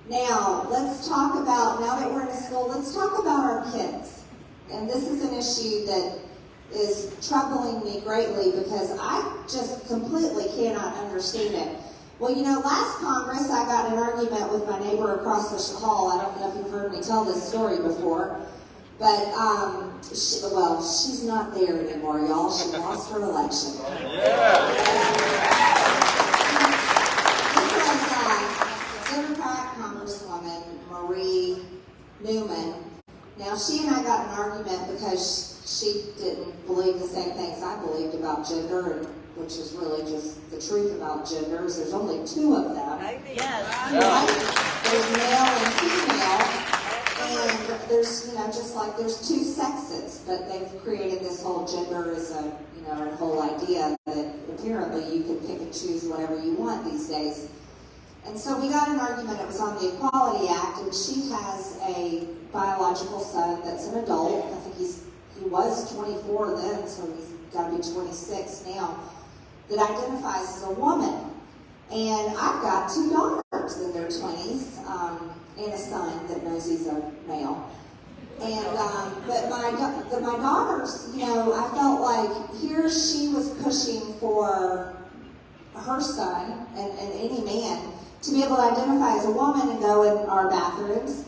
Now, let's talk about, now that we're in a school, let's talk about our kids. And this is an issue that is troubling me greatly because I just completely cannot understand it. Well, you know, last Congress I got in an argument with my neighbor across the hall. I don't know if you've heard me tell this story before, but she's not there anymore, y'all. She lost her election. Democrat Congresswoman Marie Newman. Now, she and I got in an argument because she didn't believe the same things I believed about gender, and which is really just the truth about genders. There's only two of them. Yes. Right? There's male and female, and there's, you know, just like there's two sexes, but they've created this whole gender as a, you know, a whole idea that apparently you can pick and choose whatever you want these days. And so we got in an argument. It was on the Equality Act, and she has a biological son that's an adult. I think he was 24 then, so he's got to be 26 now, that identifies as a woman. And I've got two daughters in their 20s, and a son that knows he's a male. And but my daughters, you know, I felt like here she was pushing for her son and any man to be able to identify as a woman and go in our bathrooms,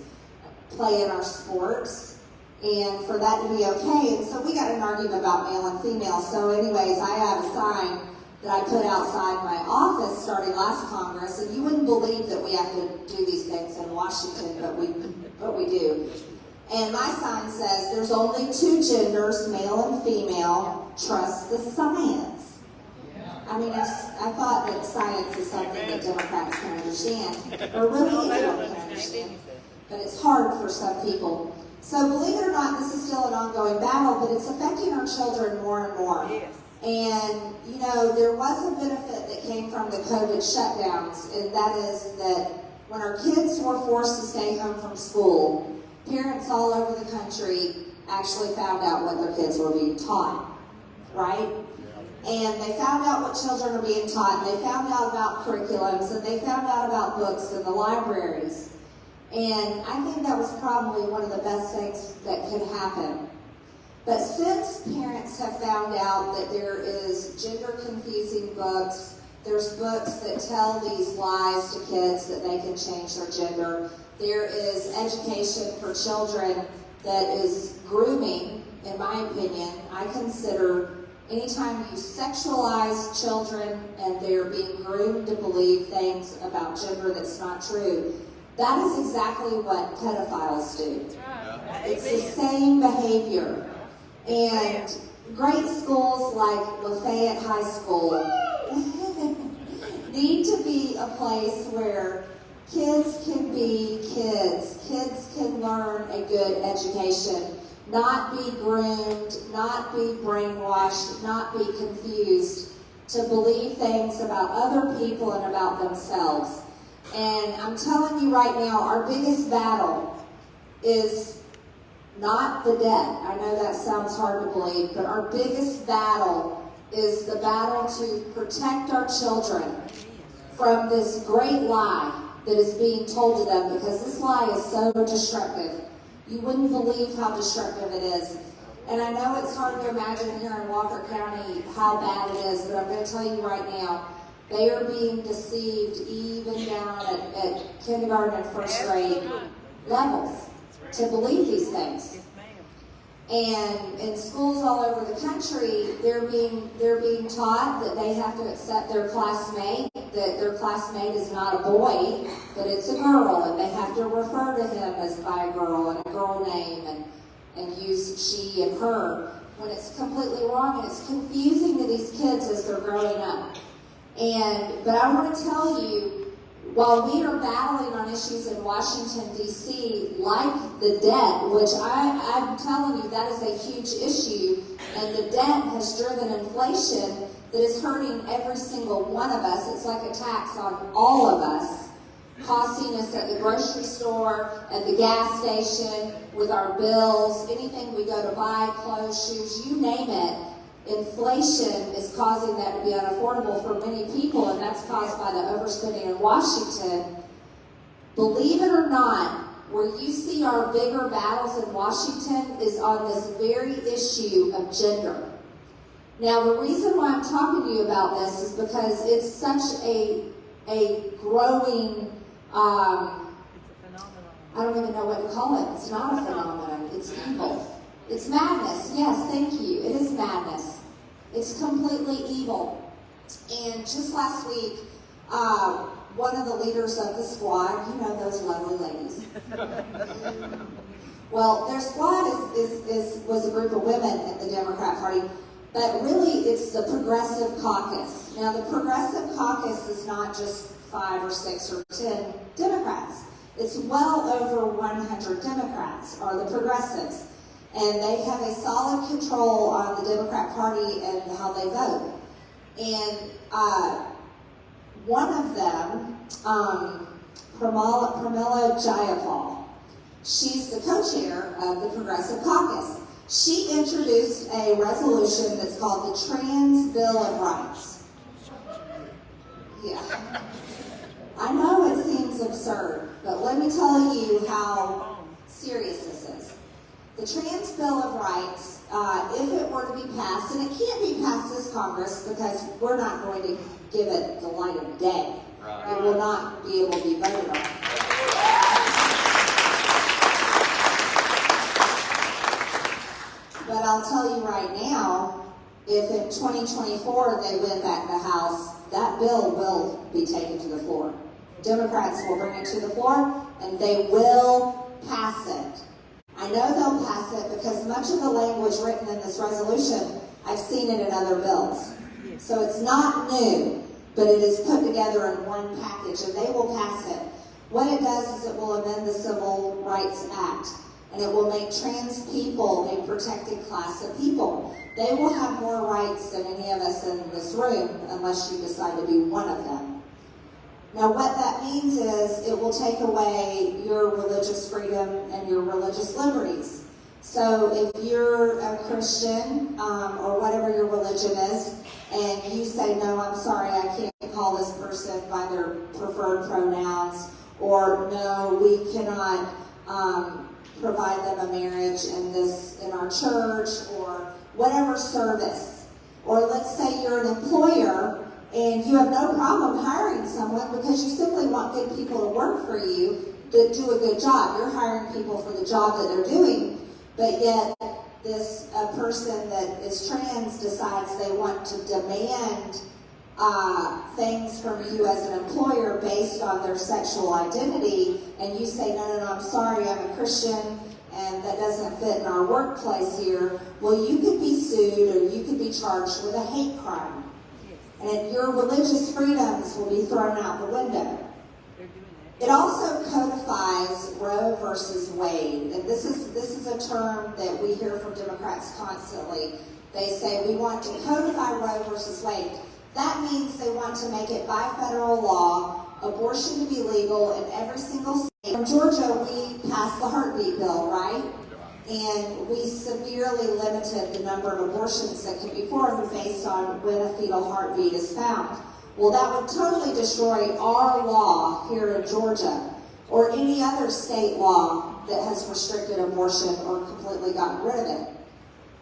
play in our sports, and for that to be okay. And so we got in an argument about male and female. So anyways, I have a sign that I put outside my office starting last Congress, and you wouldn't believe that we have to do these things in Washington, but we do. And my sign says, there's only two genders, male and female, trust the science. I mean, I thought that science is something that Democrats can understand, or really anyone can understand, but it's hard for some people. So believe it or not, this is still an ongoing battle, but it's affecting our children more and more. Yes. And, you know, there was a benefit that came from the COVID shutdowns, and that is that when our kids were forced to stay home from school, parents all over the country actually found out what their kids were being taught, right? And they found out what children are being taught, and they found out about curriculums, and they found out about books in the libraries. And I think that was probably one of the best things that could happen. But since parents have found out that there is gender-confusing books, there's books that tell these lies to kids that they can change their gender, there is education for children that is grooming, in my opinion. I consider anytime you sexualize children and they're being groomed to believe things about gender that's not true, that is exactly what pedophiles do. It's the same behavior. And great schools like Lafayette High School need to be a place where kids can be kids. Kids can learn a good education. Not be groomed, not be brainwashed, not be confused to believe things about other people and about themselves. And I'm telling you right now, our biggest battle is not the debt. I know that sounds hard to believe, but our biggest battle is the battle to protect our children from this great lie that is being told to them, because this lie is so destructive. You wouldn't believe how destructive it is. And I know it's hard to imagine here in Walker County how bad it is, but I'm going to tell you right now, they are being deceived even down at kindergarten and first grade levels to believe these things. And in schools all over the country, they're being taught that they have to accept their classmate, that their classmate is not a boy, but it's a girl, and they have to refer to him as by a girl and a girl name and use she and her, when it's completely wrong, and it's confusing to these kids as they're growing up. But I want to tell you, while we are battling on issues in Washington, D.C., like the debt, which I'm telling you, that is a huge issue, and the debt has driven inflation that is hurting every single one of us. It's like a tax on all of us, costing us at the grocery store, at the gas station, with our bills, anything we go to buy, clothes, shoes, you name it. Inflation is causing that to be unaffordable for many people, and that's caused by the overspending in Washington. Believe it or not, where you see our bigger battles in Washington is on this very issue of gender. Now, the reason why I'm talking to you about this is because it's such a growing, I don't even know what to call it. It's not a phenomenon. It's evil. It's madness. Yes, thank you. It is madness. It's completely evil. And just last week, one of the leaders of the squad, you know those lovely ladies. Well, their squad was a group of women in the Democrat Party, but really it's the Progressive Caucus. Now, the Progressive Caucus is not just 5 or 6 or 10 Democrats. It's well over 100 Democrats are the progressives. And they have a solid control on the Democrat Party and how they vote. And one of them, Pramila Jayapal, she's the co-chair of the Progressive Caucus. She introduced a resolution that's called the Trans Bill of Rights. Yeah. I know it seems absurd, but let me tell you how serious this is. The Trans Bill of Rights, if it were to be passed, and it can't be passed this Congress because we're not going to give it the light of day. Right. It will not be able to be voted on. But I'll tell you right now, if in 2024 they win back the House, that bill will be taken to the floor. Democrats will bring it to the floor, and they will pass it. I know they'll pass it because much of the language written in this resolution, I've seen it in other bills. So it's not new, but it is put together in one package, and they will pass it. What it does is it will amend the Civil Rights Act, and it will make trans people a protected class of people. They will have more rights than any of us in this room, unless you decide to be one of them. Now, what that means is it will take away your religious freedom and your religious liberties. So if you're a Christian or whatever your religion is, and you say, no, I'm sorry, I can't call this person by their preferred pronouns, or no, we cannot provide them a marriage in our church, or whatever service. Or let's say you're an employer and you have no problem hiring someone because you simply want good people to work for you that do a good job. You're hiring people for the job that they're doing, but yet this person that is trans decides they want to demand things from you as an employer based on their sexual identity, and you say, no, I'm sorry, I'm a Christian, and that doesn't fit in our workplace here. Well, you could be sued or you could be charged with a hate crime. And your religious freedoms will be thrown out the window. It also codifies Roe versus Wade. And this is a term that we hear from Democrats constantly. They say, we want to codify Roe versus Wade. That means they want to make it by federal law, abortion to be legal in every single state. In Georgia, we passed the heartbeat bill, right? And we severely limited the number of abortions that can be performed based on when a fetal heartbeat is found. Well, that would totally destroy our law here in Georgia, or any other state law that has restricted abortion or completely gotten rid of it.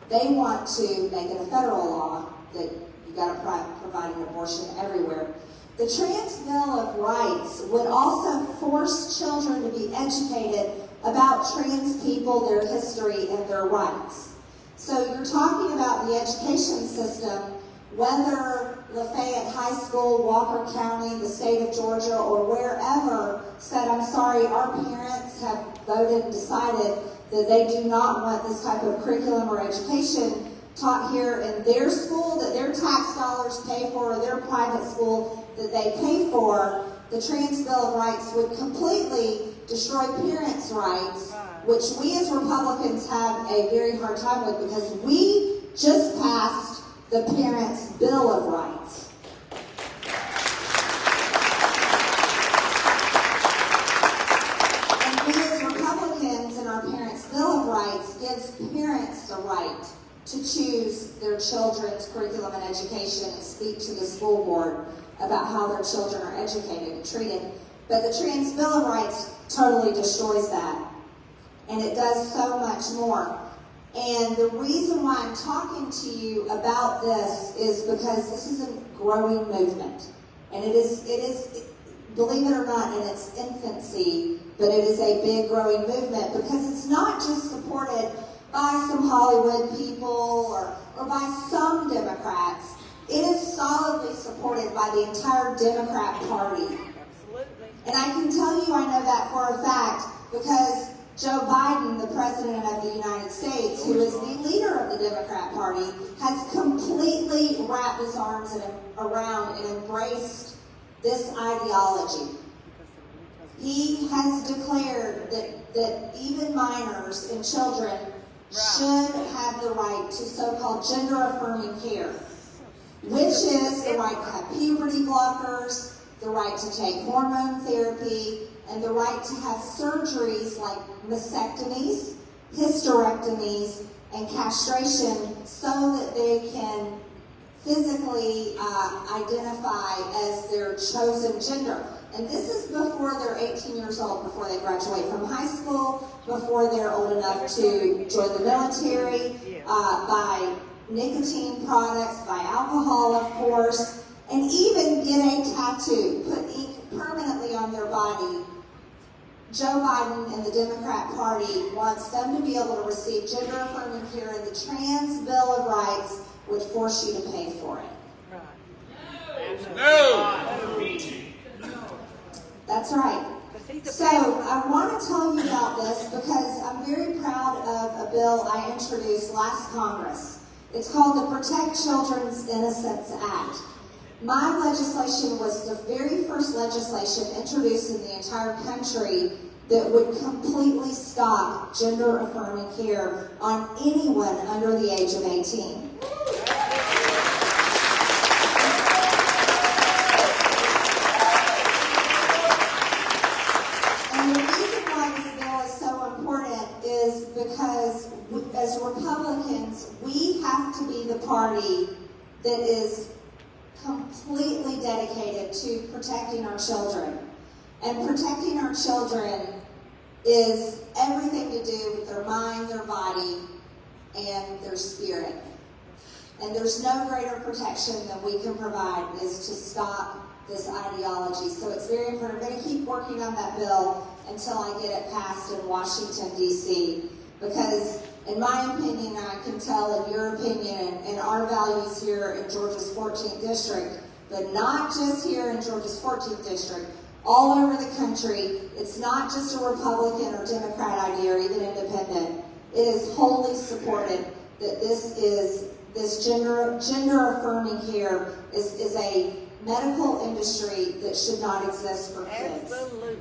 They want to make it a federal law that you got to provide an abortion everywhere. The Trans Bill of Rights would also force children to be educated about trans people, their history, and their rights. So you're talking about the education system, whether Lafayette High School, Walker County, the state of Georgia, or wherever said, I'm sorry, our parents have voted and decided that they do not want this type of curriculum or education taught here in their school, that their tax dollars pay for, or their private school that they pay for, the Trans Bill of Rights would completely destroy parents' rights, which we as Republicans have a very hard time with because we just passed the Parents' Bill of Rights. And we as Republicans in our Parents' Bill of Rights gives parents the right to choose their children's curriculum and education and speak to the school board about how their children are educated and treated. But the Trans Bill of Rights totally destroys that. And it does so much more. And the reason why I'm talking to you about this is because this is a growing movement. And it is, believe it or not, in its infancy, but it is a big growing movement because it's not just supported by some Hollywood people or by some Democrats. It is solidly supported by the entire Democrat Party. Absolutely. And I can tell you I know that for a fact because Joe Biden, the President of the United States, who is the leader of the Democrat Party, has completely wrapped his arms around and embraced this ideology. He has declared that even minors and children should have the right to so-called gender-affirming care, which is the right to have puberty blockers, the right to take hormone therapy, and the right to have surgeries like mastectomies, hysterectomies, and castration so that they can physically identify as their chosen gender. And this is before they're 18 years old, before they graduate from high school, before they're old enough to join the military, by nicotine products, by alcohol, of course, and even get a tattoo, put ink permanently on their body. Joe Biden and the Democrat Party wants them to be able to receive gender-affirming care, and the Trans Bill of Rights would force you to pay for it. No! That's right. So I want to tell you about this because I'm very proud of a bill I introduced last Congress. It's called the Protect Children's Innocence Act. My legislation was the very first legislation introduced in the entire country that would completely stop gender-affirming care on anyone under the age of 18. And the reason why this bill is so important is because as Republicans, we have to be the party that is completely dedicated to protecting our children. And protecting our children is everything to do with their mind, their body, and their spirit. And there's no greater protection than we can provide is to stop this ideology. So it's very important. I'm going to keep working on that bill until I get it passed in Washington, D.C. Because in my opinion, and I can tell in your opinion, and our values here in Georgia's 14th District, but not just here in Georgia's 14th District, all over the country, it's not just a Republican or Democrat idea or even independent. It is wholly supported that this gender-affirming care is a medical industry that should not exist for kids. Absolutely.